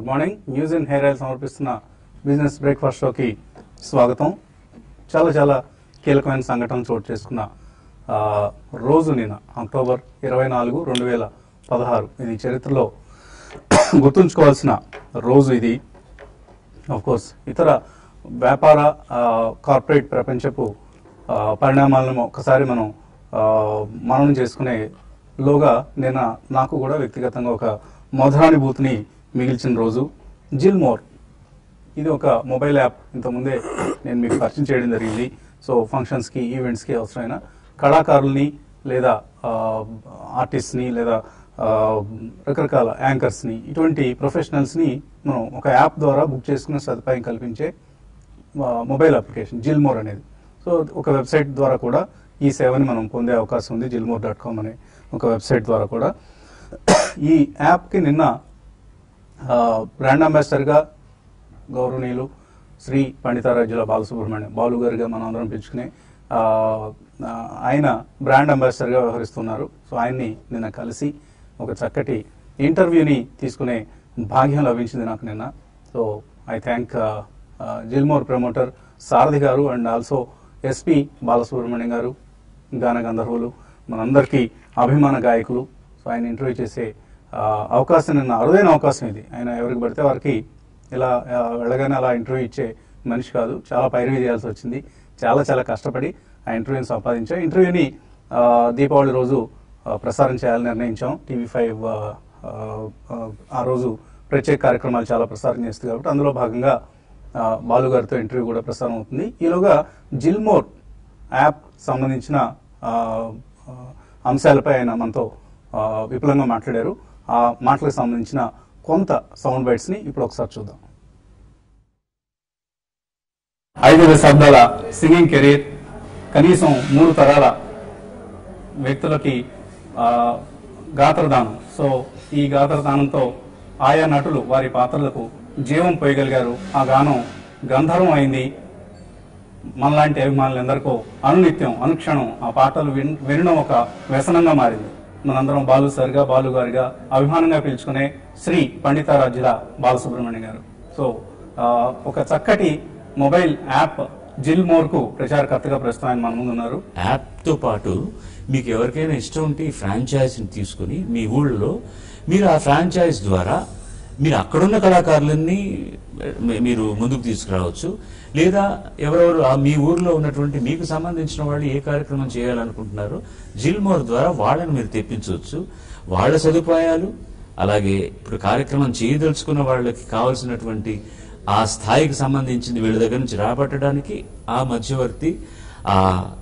Good morning. News and hair oil సమర్పిస్తున్న business breakfast షోకి స్వాగతం. చాలా కీలకమైన సంఘటనలు చోటు చేసుకున్న రోజు నిన్న అక్టోబర్ 24, 2016. ఇది చరిత్రలో గుర్తుంచుకోవాల్సిన రోజు ఇది. కోర్స్ ఇతర వ్యాపార కార్పొరేట్ ప్రపంచపు పరిణామాలను ఒకసారి మనం చేసుకునే లోగా నిన్న నాకు కూడా వ్యక్తిగతంగా ఒక మధురానుభూతిని మిగిల్చిన రోజు. జిల్మోర్ ఇది ఒక మొబైల్ యాప్. ఇంతకుముందే నేను మీకు పరిచయం చేయడం జరిగింది. సో ఫంక్షన్స్కి, ఈవెంట్స్కి అవసరమైన కళాకారుల్ని లేదా ఆర్టిస్ట్ని లేదా రకరకాల యాంకర్స్ని, ఇటువంటి ప్రొఫెషనల్స్ని మనం ఒక యాప్ ద్వారా బుక్ చేసుకునే సదుపాయం కల్పించే మొబైల్ అప్లికేషన్ జిల్మోర్ అనేది. సో ఒక వెబ్సైట్ ద్వారా కూడా ఈ సేవని మనం పొందే అవకాశం ఉంది. జిల్మోర్.com అనే ఒక వెబ్సైట్ ద్వారా కూడా. ఈ యాప్కి నిన్న బ్రాండ్ అంబాసిడర్గా గౌరవనీయులు శ్రీ పండితారాజ్యుల బాలసుబ్రహ్మణ్యం, బాలు గారిగా మనం అందరం పిలుచుకునే ఆయన బ్రాండ్ అంబాసిడర్గా వ్యవహరిస్తున్నారు. సో ఆయన్ని నిన్న కలిసి ఒక చక్కటి ఇంటర్వ్యూని తీసుకునే భాగ్యం లభించింది నాకు నిన్న. So I thank Gilmore promoter సారథి గారు అండ్ ఆల్సో ఎస్పి బాలసుబ్రహ్మణ్యం గారు, గాన గంధర్వులు, మనందరికీ అభిమాన గాయకులు. సో ఆయన ఇంటర్వ్యూ చేసే అవకాశం నిన్న అరుదైన అవకాశం ఇది. ఆయన ఎవరికి పడితే వారికి ఇలా వెళ్ళగానే అలా ఇంటర్వ్యూ ఇచ్చే మనిషి కాదు. చాలా పైరవీ చేయాల్సి వచ్చింది. చాలా కష్టపడి ఆ ఇంటర్వ్యూని సంపాదించాం. ఇంటర్వ్యూని దీపావళి రోజు ప్రసారం చేయాలని నిర్ణయించాం. TV5 ఆ రోజు ప్రత్యేక కార్యక్రమాలు చాలా ప్రసారం చేస్తుంది కాబట్టి అందులో భాగంగా బాలు గారితో ఇంటర్వ్యూ కూడా ప్రసారం అవుతుంది. ఈలోగా జిల్మోర్ యాప్ సంబంధించిన అంశాలపై ఆయన మనతో విపులంగా మాట్లాడారు. ఆ మాటలకు సంబంధించిన కొంత సౌండ్ బైట్స్ ని ఇప్పుడు ఒకసారి చూద్దాం. 5 దశాబ్దాల సింగింగ్ కెరీర్, కనీసం 3 తరాల వ్యక్తులకి గాత్రదానం. సో ఈ గాత్రదానంతో ఆయా నటులు వారి పాత్రలకు జీవం పోయగలిగారు. ఆ గానం గంధర్వం అయింది. మనలాంటి అభిమానులందరికీ అనునిత్యం అనుక్షణం ఆ పాటలు వినడం ఒక వ్యసనంగా మారింది. మనందరం బాలు సార్గా, బాలు గారిగా అభిమానంగా పిలుచుకునే శ్రీ పండితారాజ్యుల బాలసుబ్రహ్మణ్యం గారు. సో ఒక చక్కటి మొబైల్ యాప్ జిల్మోర్ కు ప్రచారకర్తగా ప్రస్తుతం ఆయన మన ముందు ఉన్నారు. యాప్ తో పాటు మీకు ఎవరికైనా ఇష్టం ఉంటే ఈ ఫ్రాంచైజీని తీసుకుని మీ ఊళ్ళో మీరు ఆ ఫ్రాంచైజ్ ద్వారా మీరు అక్కడున్న కళాకారులన్నీ మీరు ముందుకు తీసుకురావచ్చు. లేదా ఎవరెవరు మీ ఊర్లో ఉన్నటువంటి మీకు సంబంధించిన వాళ్ళు ఏ కార్యక్రమం చేయాలనుకుంటున్నారో జిల్మోర్ ద్వారా వాళ్ళని మీరు తెప్పించవచ్చు. వాళ్ళ సదుపాయాలు, అలాగే ఇప్పుడు కార్యక్రమం చేయదలుచుకున్న వాళ్ళకి కావాల్సినటువంటి ఆ స్థాయికి సంబంధించింది వీళ్ళ దగ్గర నుంచి రాబట్టడానికి ఆ మధ్యవర్తి, ఆ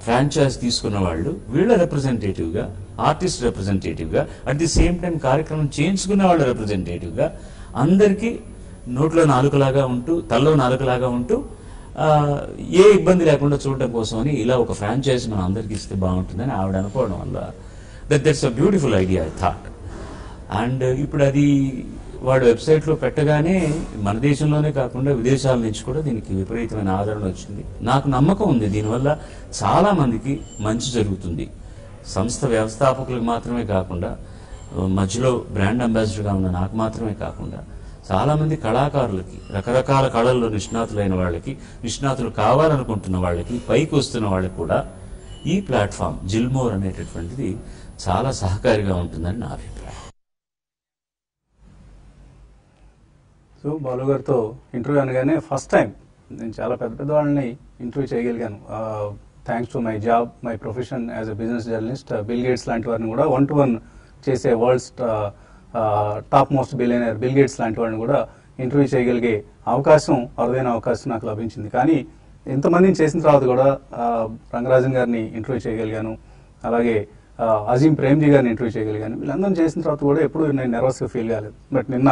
ఫ్రాంచైజ్ తీసుకున్న వాళ్ళు వీళ్ళ రిప్రజెంటేటివ్గా, ఆర్టిస్ట్ రిప్రజెంటేటివ్గా, అట్ ది సేమ్ టైం కార్యక్రమం చేయించుకున్న వాళ్ళ రిప్రజెంటేటివ్గా అందరికీ నోట్లో నాలుకలాగా ఉంటూ, తల్లో నాలుకలాగా ఉంటూ ఏ ఇబ్బంది లేకుండా చూడటం కోసమని ఇలా ఒక ఫ్రాంచైజ్ మనం అందరికి ఇస్తే బాగుంటుందని ఆవిడ అనుకోవడం వల్ల that's a beautiful idea I thought. And ఇప్పుడు అది వాడు వెబ్సైట్లో పెట్టగానే మన దేశంలోనే కాకుండా విదేశాల నుంచి కూడా దీనికి విపరీతమైన ఆదరణ వచ్చింది. నాకు నమ్మకం ఉంది దీనివల్ల చాలా మందికి మంచి జరుగుతుంది. సంస్థ వ్యవస్థాపకులకు మాత్రమే కాకుండా, మధ్యలో బ్రాండ్ అంబాసిడర్గా ఉన్న నాకు మాత్రమే కాకుండా చాలా మంది కళాకారులకి, రకరకాల కళల్లో నిష్ణాతులైన వాళ్ళకి, నిష్ణాతులు కావాలనుకుంటున్న వాళ్ళకి, పైకి వస్తున్న వాళ్ళకి కూడా ఈ ప్లాట్ఫామ్ జిల్మోర్ అనేటటువంటిది చాలా సహకారిగా ఉంటుందని నా అభిప్రాయం. సో బాలు గారితో ఇంటర్వ్యూ అనగానే ఫస్ట్ టైం నేను చాలా పెద్ద వాళ్ళని ఇంటర్వ్యూ చేయగలిగాను. Thanks to my job, my profession as a business journalist. Bill gates లాంటి వారిని కూడా 1-to-1 చేసే world's top most billionaire bill gates లాంటి వాడిని కూడా ఇంటర్వ్యూ చేయగలిగే అవకాశం, అరుదైన అవకాశం నాకు లభించింది. కానీ ఎంతమందిని చేసిన తర్వాత కూడా రంగరాజన్ గారిని ఇంటర్వ్యూ చేయగలిగాను, అలాగే అజీం ప్రేమ్జీ గారిని ఇంటర్వ్యూ చేయగలిగాను. వీళ్ళందరినీ చేసిన తర్వాత కూడా ఎప్పుడు నేను నెర్వస్గా ఫీల్ కాలేదు. బట్ నిన్న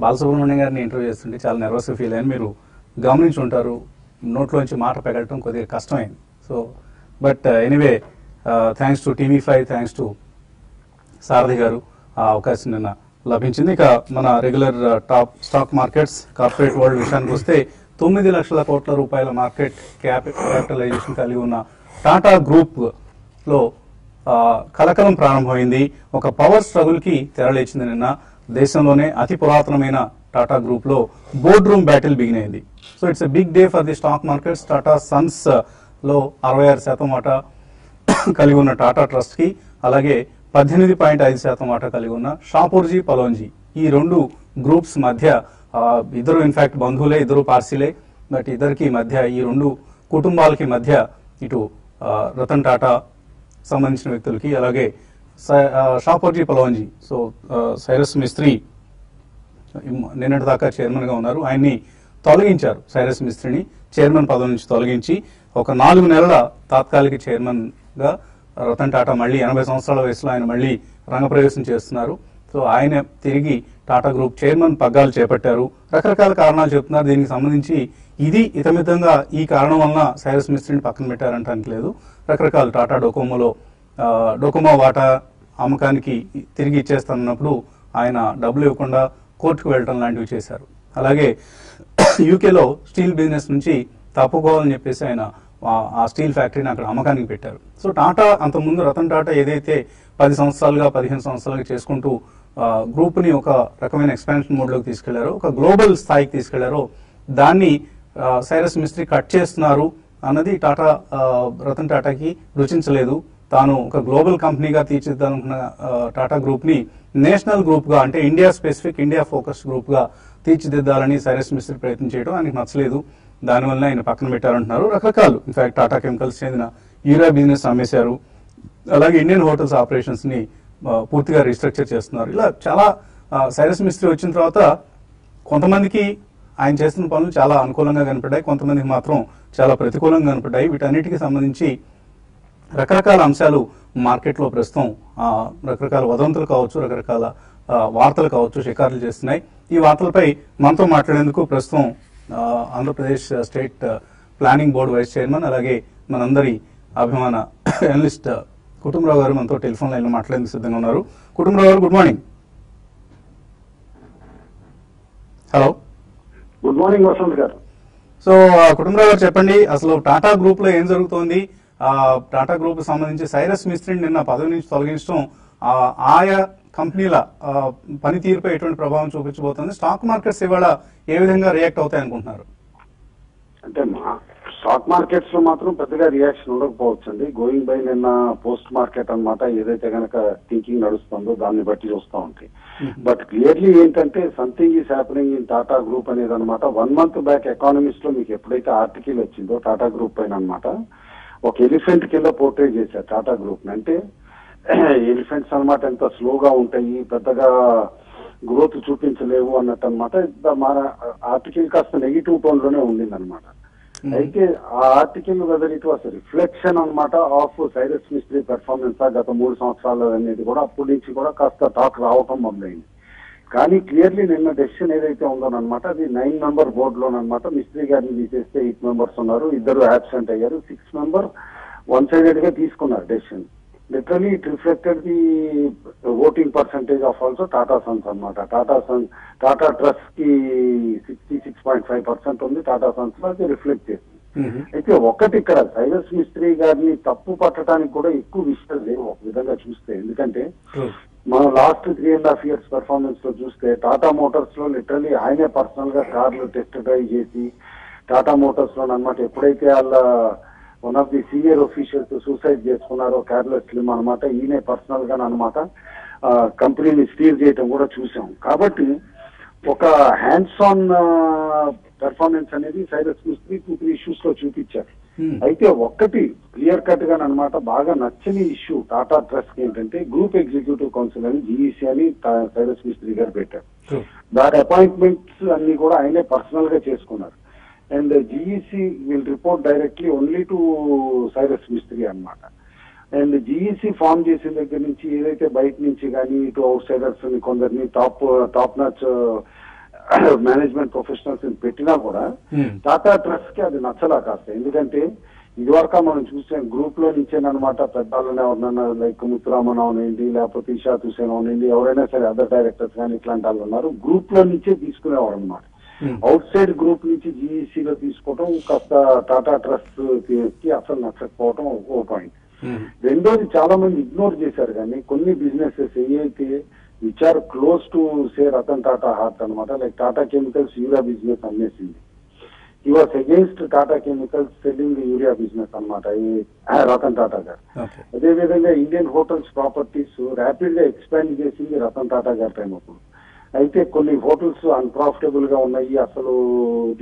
బాలసుబ్రహ్మణ్యం గారిని ఇంటర్వ్యూ చేస్తుంటే చాలా నెర్వస్గా ఫీల్ అయ్యాను. మీరు గమనించి ఉంటారు, నోట్లోంచి మాట పెగలటం కొద్దిగా కష్టమైంది. So but anyway, thanks to TV5, thanks to Sarathi గారు, ఆ అవకాశం నిన్న లభించింది. ఇక మన regular top stock markets, corporate world విషయానికి వస్తే 9 లక్షల కోట్ల రూపాయల మార్కెట్ క్యాపిటలైజేషన్ కలిగి ఉన్న టాటా గ్రూప్ లో కలకలం ప్రారంభమైంది. ఒక పవర్ స్ట్రగుల్ కి తెరలేచింది నిన్న. దేశంలోనే అతి పురాతనమైన టాటా గ్రూప్ లో బోర్డ్ రూమ్ బ్యాటిల్ బిగిన్ అయింది. So it's a big day for the stock markets. Tata sons లో 66% వాటా కలిగి ఉన్న టాటా ట్రస్ట్ కి, అలాగే 18.5% వాటా కలిగి ఉన్న షాపూర్జీ పలోంజీ, ఈ రెండు గ్రూప్స్ మధ్య ఇద్దరు ఇన్ఫాక్ట్ బంధువులే, ఇద్దరు పార్సీలే, బట్ ఇద్దరికి మధ్య, ఈ రెండు కుటుంబాలకి మధ్య, ఇటు రతన్ టాటా సంబంధించిన వ్యక్తులకి, అలాగే షాపూర్జీ పలోంజీ, సో సైరస్ మిస్త్రీ నిన్నటి దాకా చైర్మన్ గా ఉన్నారు, ఆయన్ని తొలగించారు. సైరస్ మిస్త్రిని చైర్మన్ పదవి నుంచి తొలగించి ఒక 4 నెలల తాత్కాలిక చైర్మన్ గా రతన్ టాటా మళ్ళీ 80 సంవత్సరాల వయసులో ఆయన మళ్ళీ రంగప్రవేశం చేస్తున్నారు. సో ఆయన తిరిగి టాటా గ్రూప్ చైర్మన్ పగ్గాలు చేపట్టారు. రకరకాల కారణాలు చెప్తున్నారు. దీనికి సంబంధించి ఇది ఇతమితంగా ఈ కారణం వలన సైరస్ మిస్త్రిని పక్కన పెట్టారంటానికి లేదు. రకరకాల టాటా డోకోమో వాటా అమ్మకానికి తిరిగి ఇచ్చేస్తానన్నప్పుడు ఆయన డబ్బులు ఇవ్వకుండా కోర్టుకు వెళ్ళడం లాంటివి చేశారు. అలాగే యూకేలో స్టీల్ బిజినెస్ నుంచి తప్పుకోవాలని చెప్పేసి ఆయన ఆ స్టీల్ ఫ్యాక్టరీని అక్కడ అమ్మకానికి పెట్టారు. సో టాటా అంతకుముందు రతన్ టాటా ఏదైతే 10 సంవత్సరాలుగా 15 సంవత్సరాలుగా చేసుకుంటూ గ్రూప్ ని ఒక రకమైన ఎక్స్పాన్షన్ మోడ్ లోకి తీసుకెళ్లారో, ఒక గ్లోబల్ స్థాయికి తీసుకెళ్లారో, దాన్ని సైరస్ మిస్త్రీ కట్ చేస్తున్నారు అన్నది రతన్ టాటాకి రుచించలేదు. తాను ఒక గ్లోబల్ కంపెనీగా తీర్చిదిద్దాలనుకున్న టాటా గ్రూప్ ని నేషనల్ గ్రూప్ గా, అంటే India specific, India focused group గా తీర్చిదిద్దాలని సైరస్ మిస్త్రీ ప్రయత్నం చేయడం ఆయనకు నచ్చలేదు. దానివల్ల ఆయన పక్కన పెట్టారంటున్నారు. రకరకాలు, ఇన్ఫాక్ట్ టాటా కెమికల్స్ చెందిన యూరియా బిజినెస్ అమ్మేశారు. అలాగే ఇండియన్ హోటల్స్ ఆపరేషన్స్ ని పూర్తిగా రీస్ట్రక్చర్ చేస్తున్నారు. ఇలా చాలా సైరస్ మిస్త్రీ వచ్చిన తర్వాత కొంతమందికి ఆయన చేస్తున్న పనులు చాలా అనుకూలంగా కనపడ్డాయి, కొంతమందికి మాత్రం చాలా ప్రతికూలంగా కనపడ్డాయి. వీటన్నిటికీ సంబంధించి రకరకాల అంశాలు మార్కెట్లో ప్రస్తుతం రకరకాల వదంతులు కావచ్చు, రకరకాల వార్తలు కావచ్చు షికారులు చేస్తున్నాయి. ఈ వార్తలపై మనతో మాట్లాడేందుకు ప్రస్తుతం Andhra Pradesh state planning board vice chairman, అలాగే మనందరి అభిమాన అనలిస్ట్ కుటుంబరావు గారు మనతో టెలిఫోన్ లైన్ లో మాట్లాడేందుకు సిద్ధంగా ఉన్నారు. కుటుంబరావు గారు, good morning. Hello, good morning Vasanth గారు. సో కుటుంబరావు గారు చెప్పండి, అసలు టాటా గ్రూప్ లో ఏం జరుగుతోంది? టాటా గ్రూప్ సంబంధించి సైరస్ మిస్త్రిని నిన్న పదవి నుంచి తొలగించడం ఆయా కంపెనీల పనితీరుపై ఎటువంటి ప్రభావం చూపించబోతోంది? స్టాక్ మార్కెట్స్ ఇవాళ ఏ విధంగా రియాక్ట్ అవుతాయి అనుకుంటున్నారు? అంటే స్టాక్ మార్కెట్స్ లో మాత్రం పెద్దగా రియాక్షన్ ఉండకపోవచ్చు అండి. గోయింగ్ బై నిన్న పోస్ట్ మార్కెట్ అన్నమాట, ఏదైతే గనక థింకింగ్ నడుస్తుందో దాన్ని బట్టి చూస్తూ ఉంటాయి. బట్ క్లియర్లీ ఏంటంటే something is happening in Tata group అనేది అనమాట. 1 month బ్యాక్ ఎకానమిస్ట్ లో మీకు ఎప్పుడైతే ఆర్టికల్ వచ్చిందో టాటా గ్రూప్ పైన అనమాట, ఒక ఎలిఫెంట్ కింద పోర్ట్రే చేశారు టాటా గ్రూప్. అంటే ఎలిఫెంట్స్ అనమాట ఎంత స్లోగా ఉంటాయి, పెద్దగా గ్రోత్ చూపించలేవు అన్నట్టు అనమాట. మన ఆర్టికల్ కాస్త నెగిటివ్ టోన్ లోనే ఉండింది అనమాట. అయితే ఆ article whether it was reflection అనమాట ఆఫ్ సైరస్ మిస్త్రీ పెర్ఫార్మెన్స్ గత 3 సంవత్సరాలు అనేది కూడా అప్పటి నుంచి కూడా కాస్త టాక్ రావటం మొదలైంది. కానీ క్లియర్లీ నిన్న డెసిషన్ ఏదైతే ఉందోనమాట, అది 9 member బోర్డులోనమాట. మిస్త్రీ గారిని తీసేస్తే 8 members ఉన్నారు, 2 absent అయ్యారు, 6 members వన్ సైడెడ్ గా తీసుకున్నారు decision. Literally it reflected the voting percentage of also Tata Sons అనమాట. టాటా ట్రస్ట్ కి 66.5% ఉంది, టాటా సన్స్ లో అది రిఫ్లెక్ట్ చేస్తుంది. అయితే ఒకటి ఇక్కడ సైరస్ మిస్త్రీ గారిని తప్పు పట్టడానికి కూడా ఎక్కువ విషయాలు లేవు ఒక విధంగా చూస్తే. ఎందుకంటే మనం లాస్ట్ 3.5 years పెర్ఫార్మెన్స్ లో చూస్తే టాటా మోటార్స్ లో లిటరలీ ఆయనే పర్సనల్ గా కార్లు టెస్ట్ డ్రైవ్ చేసి, టాటా మోటార్స్ లో అనమాట ఎప్పుడైతే వాళ్ళ one of the senior officials suicide చేసుకున్నారో కార్లెస్ స్లిమ్ అనమాట, ఈయనే పర్సనల్ గా అనమాట కంపెనీని స్టీర్ చేయటం కూడా చూసాం. కాబట్టి ఒక హ్యాండ్స్ ఆన్ పెర్ఫార్మెన్స్ అనేది సైరస్ మిస్త్రీ 2-3 issues లో చూపించారు. అయితే ఒక్కటి క్లియర్ కట్ గా అనమాట బాగా నచ్చని ఇష్యూ టాటా ట్రస్ట్ ఏంటంటే గ్రూప్ ఎగ్జిక్యూటివ్ కౌన్సిల్ అని జీఈసీ అని సైరస్ మిస్త్రీ గారు పెట్టారు. దాని అపాయింట్మెంట్స్ అన్ని కూడా ఆయనే పర్సనల్ గా చేసుకున్నారు. And GEC will report directly only to Cyrus Mistry అనమాట. అండ్ జీఈసీ ఫామ్ చేసిన దగ్గర నుంచి ఏదైతే బయట నుంచి కానీ ఇటు అవుట్ సైడర్స్ కొందరిని టాప్ నాచ్ మేనేజ్మెంట్ ప్రొఫెషనల్స్ పెట్టినా కూడా టాటా ట్రస్ట్ కి అది నచ్చలా కాస్త. ఎందుకంటే ఇదివరకు మనం చూసాం గ్రూప్ లో నుంచేనమాట పెద్దవాళ్ళని ఎవరినైనా లైక్ ముత్తురామన్ అవనండి, లేకపోతే ఇషాత్ హుసేన్ అవనండి, ఎవరైనా సరే అదర్ డైరెక్టర్స్ కానీ ఇట్లాంటి వాళ్ళు ఉన్నారు, గ్రూప్ లో నుంచే తీసుకునేవారు అనమాట. అవుట్ సైడ్ గ్రూప్ నుంచి జీఈసీలో తీసుకోవడం కాస్త టాటా ట్రస్ట్ కి అసలు నచ్చకపోవడం ఓ పాయింట్. రెండోది చాలా మంది ఇగ్నోర్ చేశారు కానీ కొన్ని బిజినెసెస్ ఏవైతే which are close to say Ratan Tata heart అనమాట. Like Tata Chemicals urea business అమ్మేసింది. He was against Tata Chemicals selling urea business అనమాట రతన్ టాటా గారు. అదేవిధంగా ఇండియన్ హోటల్స్ ప్రాపర్టీస్ ర్యాపిడ్ గా ఎక్స్పాండ్ చేసింది రతన్ టాటా గారి టైం అప్పుడు. అయితే కొన్ని హోటల్స్ అన్ప్రాఫిటబుల్ గా ఉన్నాయి, అసలు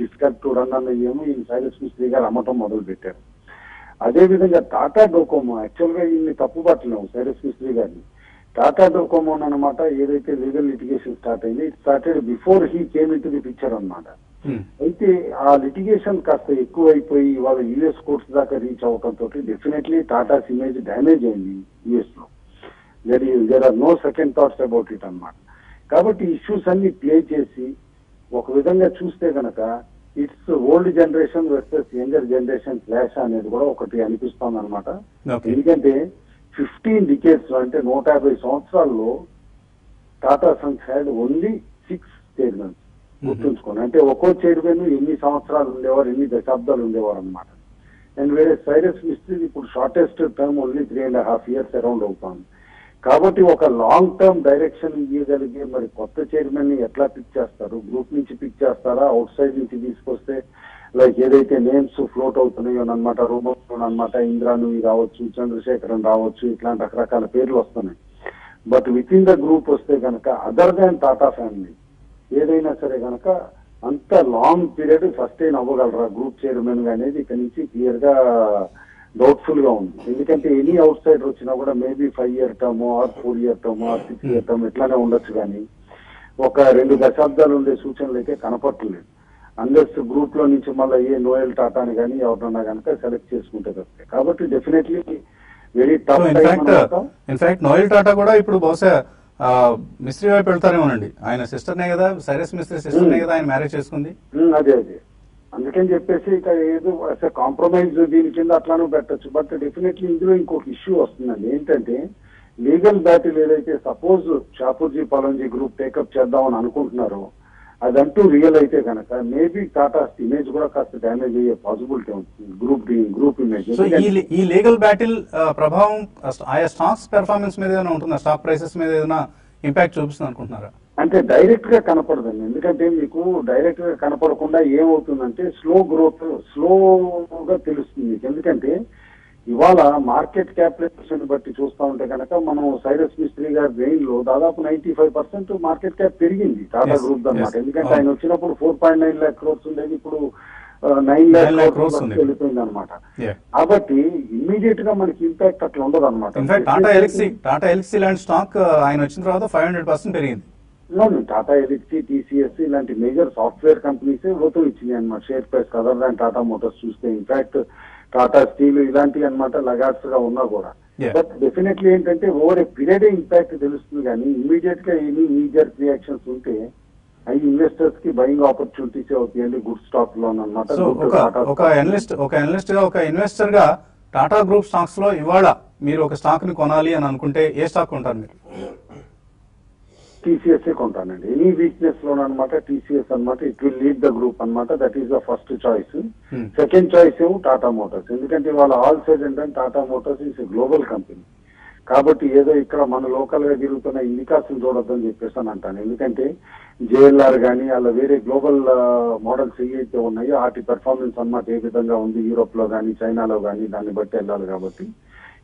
డిఫికల్ట్ టు రన్ అన్నయ్యేమో ఈ సైరస్ మిస్త్రీ గారు అమ్మటం మొదలు పెట్టారు. అదేవిధంగా టాటా డోకోమో యాక్చువల్ గా ఇన్ని తప్పుపట్టలేము సైరస్ మిస్త్రీ గారిని. టాటా డోకోమో అనమాట ఏదైతే లీగల్ లిటిగేషన్ స్టార్ట్ అయింది, it started before he came in to the picture అనమాట. అయితే ఆ లిటిగేషన్ కాస్త ఎక్కువైపోయి ఇవాళ యుఎస్ కోర్ట్స్ దాకా రీచ్ అవడంతో డెఫినెట్లీ టాటాస్ ఇమేజ్ డ్యామేజ్ అయింది యుఎస్ లో. There are no second thoughts about it అనమాట. కాబట్టి ఇష్యూస్ అన్ని ప్లే చేసి ఒక విధంగా చూస్తే గనక it's old generation versus younger generation clash అనేది కూడా ఒకటి అనిపిస్తోంది అనమాట. ఎందుకంటే 15 decades అంటే 150 సంవత్సరాల్లో Tata Sons had only 6 chairmans. గుర్తుంచుకోండి, అంటే ఒక్కో చైర్మన్ ఎన్ని సంవత్సరాలు ఉండేవారు, ఎన్ని దశాబ్దాలు ఉండేవారు అనమాట. అండ్ వేరే సైరస్ మిస్త్రీ ఇప్పుడు shortest term only 3.5 years around అవుతుంది. కాబట్టి ఒక లాంగ్ టర్మ్ డైరెక్షన్ ఇవ్వగలిగే మరి కొత్త చైర్మన్ ని ఎట్లా పిక్ చేస్తారు? గ్రూప్ నుంచి పిక్ చేస్తారా, అవుట్ సైడ్ నుంచి తీసుకొస్తే లైక్ ఏదైతే నేమ్స్ ఫ్లోట్ అవుతున్నాయో అనమాట, రూమర్ అనమాట, ఇంద్రాను రావచ్చు, చంద్రశేఖరన్ రావచ్చు, ఇట్లాంటి రకరకాల పేర్లు వస్తున్నాయి. But with in the group వస్తే కనుక అదర్ దాన్ టాటా ఫ్యామిలీ ఏదైనా సరే కనుక అంత లాంగ్ పీరియడ్ సస్టైన్ అవ్వగలరా గ్రూప్ చైర్మన్ గా అనేది ఇక్కడ నుంచి క్లియర్ గా డౌట్ఫుల్ గా ఉంది. ఎందుకంటే ఎనీ అవుట్ సైడర్ వచ్చినా కూడా maybe 5 year term are 4 year term are 6 year term ఇట్లానే ఉండొచ్చు, కానీ ఒక 2 దశాబ్దాలు ఉండే సూచనలు అయితే కనపట్టలేదు. అన్లెస్ గ్రూప్ లో నుంచి మళ్ళీ నోయల్ టాటాని కానీ ఎవరన్నా కనుక సెలెక్ట్ చేసుకుంటే వస్తాయి. కాబట్టి definitely very tough. In fact Noel Tata కూడా ఇప్పుడు బహుశా మిస్త్రీ వైపు వెళ్తారేమోనండి. ఆయన సిస్టర్నే కదా, సైరస్ మిస్త్రీ సిస్టర్నే కదా ఆయన మ్యారేజ్ చేసుకుంది. అదే అందుకని చెప్పేసి ఇక ఏదో కాంప్రమైజ్ దీని కింద అట్లానే పెట్టచ్చు. బట్ డెఫినెట్లీ ఇందులో ఇంకొక ఇష్యూ వస్తుందండి. ఏంటంటే లీగల్ బ్యాటిల్ ఏదైతే suppose Shapoorji Pallonji group take up చేద్దామని అనుకుంటున్నారో అదంటూ రియల్ అయితే కనుక మేబీ టాటా ఇమేజ్ కూడా కాస్త డ్యామేజ్ అయ్యే పాసిబిలిటీ ఉంటుంది, గ్రూప్ ఇమేజ్. సో ఈ లీగల్ బ్యాటిల్ ప్రభావం ఆయా స్టాక్స్ పెర్ఫార్మెన్స్ మీద ఏదైనా ఉంటుందా, స్టాక్ ప్రైసెస్ మీద ఏదైనా ఇంపాక్ట్ చూపిస్తుంది అనుకుంటున్నారా? అంటే డైరెక్ట్ గా కనపడదండి. ఎందుకంటే మీకు డైరెక్ట్ గా కనపడకుండా ఏమవుతుందంటే స్లోగా తెలుస్తుంది మీకు. ఎందుకంటే ఇవాళ మార్కెట్ క్యాపిటలైజేషన్ బట్టి చూస్తా ఉంటే కనుక మనం సైరస్ మిస్త్రీ గారి రెయిన్ లో దాదాపు 95% మార్కెట్ క్యాప్ పెరిగింది టాటా గ్రూప్ అన్నమాట. ఎందుకంటే ఆయన వచ్చినప్పుడు 4.9 lakh crores ఉండేది, ఇప్పుడు 9 lakh crores వెళ్ళిపోయింది అనమాట. కాబట్టి ఇమ్మీడియట్ గా మనకి ఇంపాక్ట్ అట్లా ఉండదు అనమాట. ఇన్ఫాక్ట్ టాటా ఎల్క్సీ లాంటి స్టాక్ ఆయన వచ్చిన తర్వాత 500% పెరిగింది. టాటా ఎల్క్సీ, టీసీఎస్ ఇలాంటి మేజర్ సాఫ్ట్వేర్ కంపెనీస్ ఓతం ఇచ్చినాయి అనమాట share price other than Tata Motors చూస్తే. ఇన్ఫాక్ట్ టాటా స్టీల్ ఇలాంటివి అనమాట లగాట్స్ గా ఉన్నా కూడా. బట్ డెఫినెట్లీ ఏంటంటే ఓవర్ ఏ పీరియడ్ ఇంపాక్ట్ తెలుస్తుంది, కానీ ఇమీడియట్ గా ఎనీ మీజర్ రియాక్షన్స్ ఉంటే అవి ఇన్వెస్టర్స్ కి బయింగ్ ఆపర్చునిటీస్ అవుతాయండి గుడ్ స్టాక్ లో అనమాట. ఒక ఇన్వెస్టర్ గా టాటా గ్రూప్ స్టాక్స్ లో ఇవాళ మీరు ఒక స్టాక్ ని కొనాలి అని అనుకుంటే ఏ స్టాక్ కొంటారు మీరు? టీసీఎస్ కొంటానండి. ఎనీ వీక్నెస్ లో అనమాట టీసీఎస్ అనమాట. It will lead the group అనమాట. That is the first choice. Second choice ఏమో టాటా మోటార్స్. ఎందుకంటే వాళ్ళ ఆల్ సైడ్ ఏంటంటే Tata Motors is global company. కాబట్టి ఏదో ఇక్కడ మన లోకల్ గా తిరుగుతున్న ఇండికాస్ చూడొద్దని చెప్పేసి అని అంటాను. ఎందుకంటే జేఎల్ఆర్ కానీ అలా వేరే గ్లోబల్ మోడల్స్ ఏవైతే ఉన్నాయో వాటి పెర్ఫార్మెన్స్ అన్నమాట ఏ విధంగా ఉంది యూరోప్ లో కానీ చైనాలో కానీ దాన్ని బట్టి వెళ్ళాలి. కాబట్టి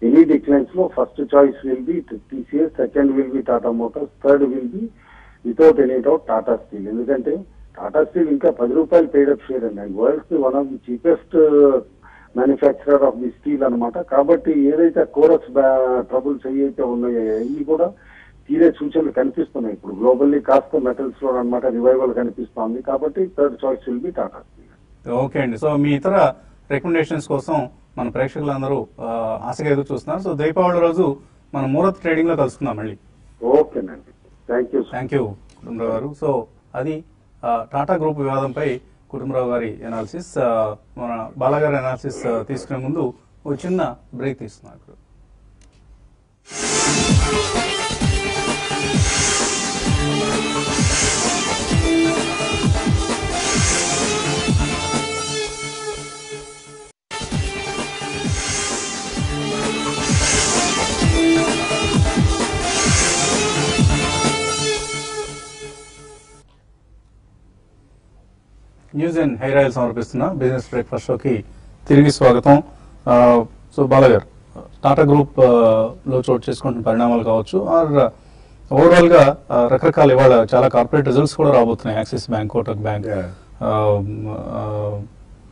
ఎనీ డిక్లైన్స్ లో first choice will be TCS, second will be Tata Motors, third will be without any doubt Tata steel. ఎందుకంటే టాటా స్టీల్ ఇంకా 10 రూపాయలు పేడప్ షేర్ అండి. World's one of the cheapest manufacturer of the steel అనమాట. కాబట్టి ఏదైతే కోరస్ ట్రబుల్స్ ఏవైతే ఉన్నాయో ఇవి కూడా తీరే సూచనలు కనిపిస్తున్నాయి. ఇప్పుడు గ్లోబల్లీ కాస్త మెటల్స్ లో అనమాట రివైవల్ కనిపిస్తోంది. కాబట్టి third choice will be Tata steel. Okay అండి. సో మీ ఇతర రికమెండేషన్స్ కోసం మన ప్రేక్షకులందరూ ఆశగా ఎదురు చూస్తున్నారు. సో దీపావళి రోజు మనం ముహూర్త ట్రేడింగ్ లో కలుసుకుందాం మళ్ళీ. ఓకేనండి, థ్యాంక్ యూ కుటుంబరావు గారు. సో అది టాటా గ్రూప్ వివాదంపై కుటుంబరావు గారి ఎనాలిసిస్. మన బాలాగారి ఎనాలిసిస్ తీసుకునే ముందు ఒక చిన్న బ్రేక్ తీసుకున్నారు. న్యూస్ అండ్ హెయిర్ ఆయిల్ సమర్పిస్తున్న బిజినెస్ బ్రేక్ఫాస్ట్ షోకి తిరిగి స్వాగతం. సో బాలగారు, టాటా గ్రూప్ లో చోటు చేసుకుంటున్న పరిణామాలు కావచ్చు, ఆర్ ఓవరాల్ గా రకరకాల ఇవాళ చాలా కార్పొరేట్ రిజల్ట్స్ కూడా రాబోతున్నాయి. Axis bank, Kotak bank,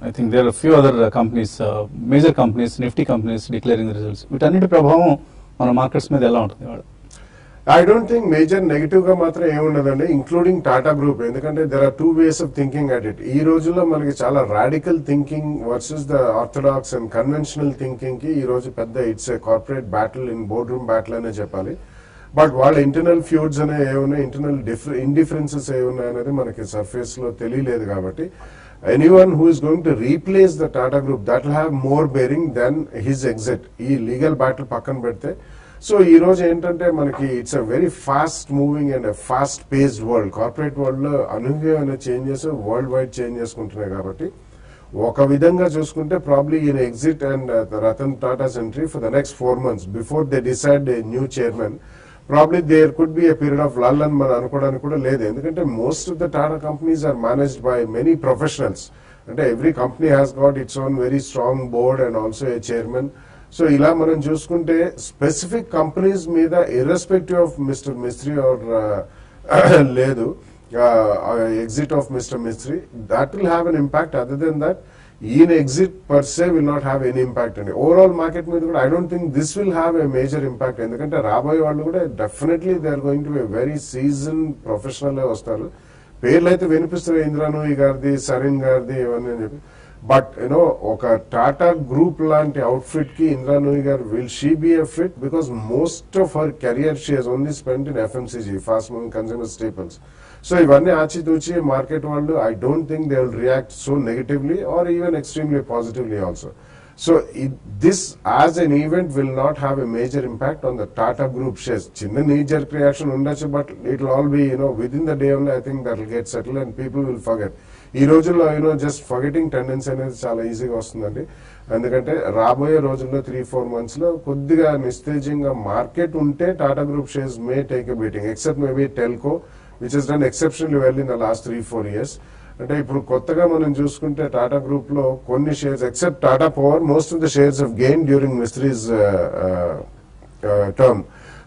I think there are few other companies, major companies, Nifty companies declaring results. వీటన్నిటి ప్రభావం మన మార్కెట్స్ మీద ఎలా ఉంటుంది ఇవాళ? I don't think major negative గా మాత్రం ఏముండదండి, ఇంక్లూడింగ్ టాటా గ్రూప్. ఎందుకంటే there are two ways of thinking at it. ఈ రోజుల్లో మనకి చాలా radical thinking versus the orthodox and conventional thinking కి ఈ రోజు పెద్ద it's a corporate battle, in board room battle అనే చెప్పాలి. బట్ వాళ్ళ ఇంటర్నల్ ఫ్యూడ్స్ అనే ఏమున్నాయి, ఇంటర్నల్ ఇండిఫరెన్సెస్ ఏమున్నాయి అనేది మనకి సర్ఫేస్ లో తెలియలేదు. కాబట్టి anyone who is going to replace the Tata Group, that will have more bearing than his exit. ఈ లీగల్ బ్యాటిల్ పక్కన పెడితే, సో ఈ రోజు ఏంటంటే మనకి it's a very fast moving and fast paced world. Corporate world లో అనూహ్యమైన changes world wide change చేసుకుంటున్నాయి. కాబట్టి ఒక విధంగా చూసుకుంటే ప్రాబ్లీ ఈయన exit and Ratan Tata's entry for the next 4 months before they decide a new chairman, probably there could be a period of lull అని మనం అనుకోవడానికి కూడా లేదు. ఎందుకంటే most of the Tata companies are managed by many professionals. అంటే every company has got its own very strong board and also a chairman. So ఇలా మనం చూసుకుంటే స్పెసిఫిక్ కంపెనీస్ మీద irrespective of mister Mistry are లేదు exit of mister Mistry, that will have an impact. Other than that ఈయన exit per se will not have any impact అండి. Overall market మీద కూడా I don't think this will have a major impact. ఎందుకంటే రాబోయే వాళ్ళు కూడా definitely they are going to be very seasoned professional వస్తారు. పేర్లు అయితే వినిపిస్తున్నాయి, ఇంద్రా నూయి గారిది, సరిన్ గారిది, ఇవన్నీ అని చెప్పి. బట్ యూనో ఒక టాటా గ్రూప్ లాంటి అవుట్ఫిట్ కి ఇంద్రా నూయి గారు, will she be a fit? Because most of her career she has only spent in FMCG, fast moving consumer staples. So ఇవన్నీ ఆచితూచి మార్కెట్ వాళ్ళు I don't think they will react so negatively or even extremely positively also. So this as an event will not have a major impact on the Tata group shares. చిన్న knee jerk reaction ఉండొచ్చు, but it will all be with in the day only. I think that will get settle and people will forget. ఈ రోజుల్లో just forgetting tendency అనేది చాలా ఈజీగా వస్తుందండి. ఎందుకంటే రాబోయే రోజుల్లో 3-4 months లో కొద్దిగా నిస్తేజంగా మార్కెట్ ఉంటే Tata group shares may take a beating, except maybe Telco which he's done exceptionally well in the last 3-4 years. అంటే ఇప్పుడు కొత్తగా మనం చూసుకుంటే టాటా గ్రూప్ లో కొన్ని shares except Tata power, most of the shares have gain during Mistry's term.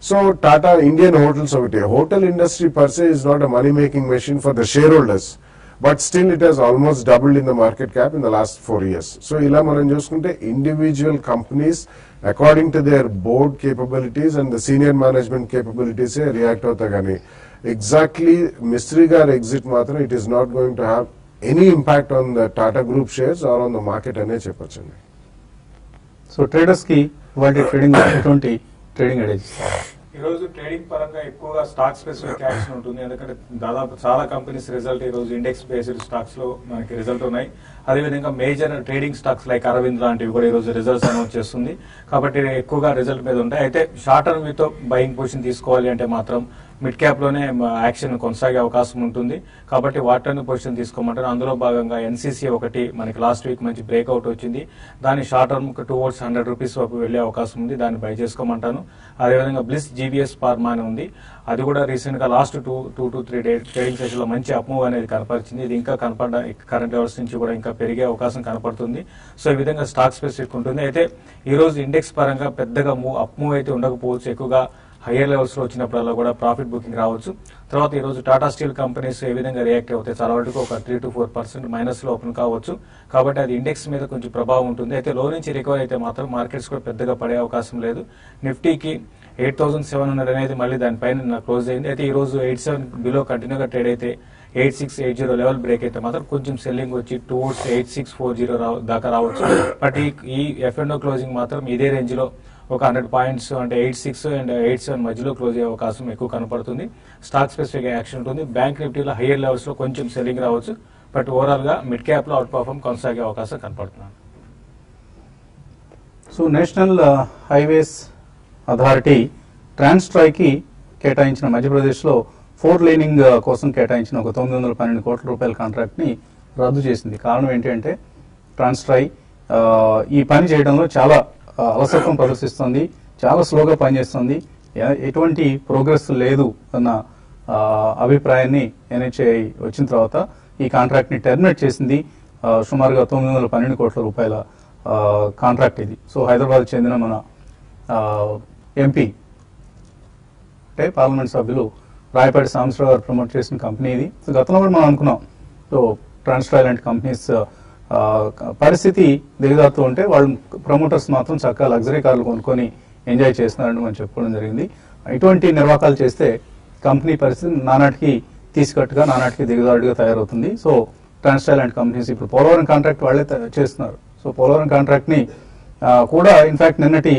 So Tata Indian hotels ఒకటి, hotel industry per se is not a money making machine for the share holders, but still it has almost doubled in the market cap in the last 4 years. So ఇలా మనం చూసుకుంటే individual companies according to their board capabilities and the senior management capabilities react అవుతాయి. కానీ exactly Mistry గారి exit మాత్రం it is not going to have any impact on the Tata group shares or on the market అనే చెప్పొచ్చండి. So traders కి వాటి trading ఎటువంటి trading ideas? ఈ రోజు ట్రేడింగ్ పరంగా ఎక్కువగా స్టాక్ స్పెసిఫిక్ యాక్షన్ ఉంటుంది. ఎందుకంటే దాదాపు చాలా కంపెనీస్ రిజల్ట్ ఈ రోజు ఇండెక్స్ బేస్డ్ స్టాక్స్ లో మనకి రిజల్ట్ ఉన్నాయి. అదేవిధంగా major trading stocks like Arvind లాంటివి కూడా ఈ రోజు రిజల్ట్స్ అనౌన్స్ చేస్తుంది. కాబట్టి ఎక్కువగా రిజల్ట్ మీద ఉంటాయి. అయితే షార్ట్ టర్మ్ మీతో బయింగ్ పొజిషన్ తీసుకోవాలి అంటే మాత్రం మిడ్ క్యాప్ లోనే యాక్షన్ కొనసాగే అవకాశం ఉంటుంది. కాబట్టి వాటర్ పొజిషన్ తీసుకోమంటారు. అందులో భాగంగా NCC ఒకటి మనకి లాస్ట్ వీక్ మంచి బ్రేక్అవుట్ వచ్చింది. దాని షార్ట్ టర్మ్ టువర్డ్స్ 100 రూపీస్ వరకు వెళ్లే అవకాశం ఉంది. దాన్ని బై చేసుకోమంటాను. అదేవిధంగా బ్లిస్ GVS ఫార్మా అని ఉంది. అది కూడా రీసెంట్ గా last 2 to 3 day trading session లో మంచి అప్మూవ్ అనేది కనపరిచింది. ఇది ఇంకా కరెంట్ లెవెల్స్ నుంచి కూడా ఇంకా పెరిగే అవకాశం కనపడుతుంది. సో ఈ విధంగా స్టాక్ స్పెసిఫిక్ ఉంటుంది. అయితే ఈ రోజు ఇండెక్స్ పరంగా పెద్దగా అప్మూవ్ అయితే ఉండకపోవచ్చు. ఎక్కువగా హయ్యర్ లెవెల్స్ లో వచ్చినప్పుడల్లా కూడా ప్రాఫిట్ బుకింగ్ రావచ్చు. తర్వాత ఈ రోజు టాటా స్టీల్ కంపెనీస్ ఏ విధంగా రియాక్ట్ అవుతాయి, చాలా వరకు ఒక 3 to 4% మైనస్ లో ఓపెన్ కావచ్చు. కాబట్టి అది ఇండెక్స్ మీద కొంచెం ప్రభావం ఉంటుంది. అయితే లో నుంచి రికవర్ అయితే మాత్రం మార్కెట్స్ కూడా పెద్దగా పడే అవకాశం లేదు. నిఫ్టీకి 8,700 అనేది మళ్ళీ దానిపైన క్లోజ్ అయింది. అయితే ఈ రోజు 87 బిలో కంటిన్యూగా ట్రేడ్ అయితే 8680 లెవెల్ బ్రేక్ అయితే మాత్రం కొంచెం సెల్లింగ్ వచ్చి టువర్డ్స్ 8640 దాకా రావచ్చు. బట్ ఈ F&O క్లోజింగ్ మాత్రం ఇదే రేంజ్ లో ఒక 100 పాయింట్స్ అంటే 86 and 87 మధ్యలో క్లోజ్ అయ్యే అవకాశం ఎక్కువ కనపడుతుంది. స్టాక్ స్పెసిఫిక్ యాక్షన్ ఉంటుంది. బ్యాంక్ నిఫ్టీలో హయ్యర్ లెవెల్స్ లో కొంచెం సెల్లింగ్ రావచ్చు. బట్ ఓవరాల్ గా మిడ్ క్యాప్ లో అవుట్ పర్ఫార్మ్ కొనసాగే అవకాశం కనపడుతుంది. సో నేషనల్ హైవేస్ అథారిటీ ట్రాన్స్ట్రాయ్కి కేటాయించిన మధ్యప్రదేశ్లో 4 లేనింగ్ కోసం కేటాయించిన ఒక 912 కోట్ల రూపాయల కాంట్రాక్ట్ని రద్దు చేసింది. కారణం ఏంటంటే ట్రాన్స్ట్రాయ్ ఈ పని చేయడంలో చాలా అలసత్వం ప్రదర్శిస్తుంది, చాలా స్లోగా పనిచేస్తుంది, ఎటువంటి ప్రోగ్రెస్ లేదు అన్న అభిప్రాయాన్ని NHAI వచ్చిన తర్వాత ఈ కాంట్రాక్ట్ ని టెర్మినేట్ చేసింది. సుమారుగా 912 కోట్ల రూపాయల కాంట్రాక్ట్ ఇది. సో హైదరాబాద్ చెందిన మన ఎంపీ అంటే పార్లమెంట్ సభ్యులు రాయపాటి సాంబశివరావు గారు ప్రమోట్ చేసిన కంపెనీ ఇది. సో గతంలో కూడా మనం అనుకున్నాం, సో ట్రాన్స్ట్రాయల్ లాంటి కంపెనీస్ పరిస్థితి దిగజారుతూ ఉంటే వాళ్ళు ప్రమోటర్స్ మాత్రం చక్కగా లగ్జరీ కార్లు కొనుక్కొని ఎంజాయ్ చేస్తున్నారని మనం చెప్పుకోవడం జరిగింది. ఇటువంటి నిర్వాకాలు చేస్తే కంపెనీ పరిస్థితి నానాటికి తీసుకట్టుగా నానాటికి దిగజారుడుగా తయారవుతుంది. సో ట్రాన్స్ట్రాయల్ లాంటి కంపెనీస్ ఇప్పుడు పోలవరం కాంట్రాక్ట్ వాళ్ళే చేస్తున్నారు. సో పోలవరం కాంట్రాక్ట్ ని కూడా ఇన్ఫాక్ట్ నిన్నటి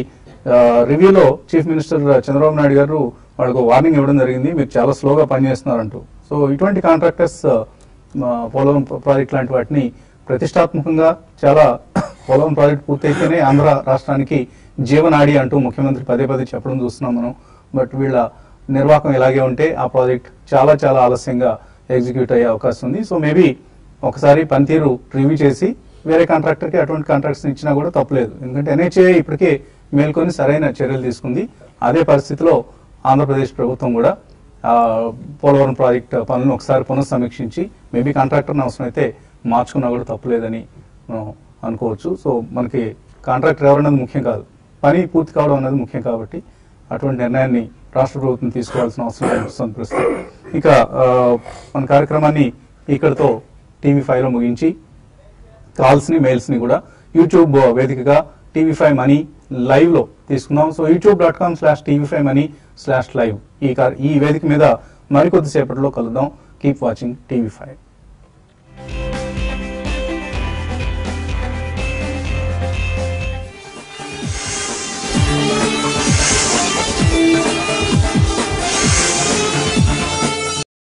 రివ్యూలో చీఫ్ మినిస్టర్ చంద్రబాబు నాయుడు గారు వాళ్ళకు వార్నింగ్ ఇవ్వడం జరిగింది, మీరు చాలా స్లోగా పనిచేస్తున్నారంటూ. సో ఇటువంటి కాంట్రాక్టర్స్ పోలవరం ప్రాజెక్ట్ లాంటి వాటిని ప్రతిష్టాత్మకంగా చాలా పోలవరం ప్రాజెక్ట్ పూర్తయితేనే ఆంధ్ర రాష్ట్రానికి జీవనాడి అంటూ ముఖ్యమంత్రి పదే పదే చెప్పడం చూస్తున్నాం మనం. బట్ వీళ్ళ నిర్వాహకం ఇలాగే ఉంటే ఆ ప్రాజెక్ట్ చాలా చాలా ఆలస్యంగా ఎగ్జిక్యూట్ అయ్యే అవకాశం ఉంది. సో మేబీ ఒకసారి పనితీరు రివ్యూ చేసి వేరే కాంట్రాక్టర్కి అటువంటి కాంట్రాక్ట్స్ ఇచ్చినా కూడా తప్పలేదు. ఎందుకంటే NHAI ఇప్పటికే మేల్కొని సరైన చర్యలు తీసుకుంది. అదే పరిస్థితిలో ఆంధ్రప్రదేశ్ ప్రభుత్వం కూడా పోలవరం ప్రాజెక్ట్ పనులను ఒకసారి పునఃసమీక్షించి మేబీ కాంట్రాక్టర్ని అవసరమైతే మార్చుకున్నా కూడా తప్పులేదని మనం అనుకోవచ్చు. సో మనకి కాంట్రాక్టర్ ఎవరన్నది ముఖ్యం కాదు, పని పూర్తి కావడం అనేది ముఖ్యం. కాబట్టి అటువంటి నిర్ణయాన్ని రాష్ట్ర ప్రభుత్వం తీసుకోవాల్సిన అవసరం కనిపిస్తుంది ప్రస్తుతం. ఇక మన కార్యక్రమాన్ని ఇక్కడితో TV5 లో ముగించి కాల్స్ ని మెయిల్స్ ని కూడా యూట్యూబ్ వేదికగా TV5 మనీ లైవ్ లో తీసుకుందాం. సో youtube.com/TV5money/live ఈ వేదిక మీద మరికొద్దిసేపట్లో కలుద్దాం. Keep watching TV5.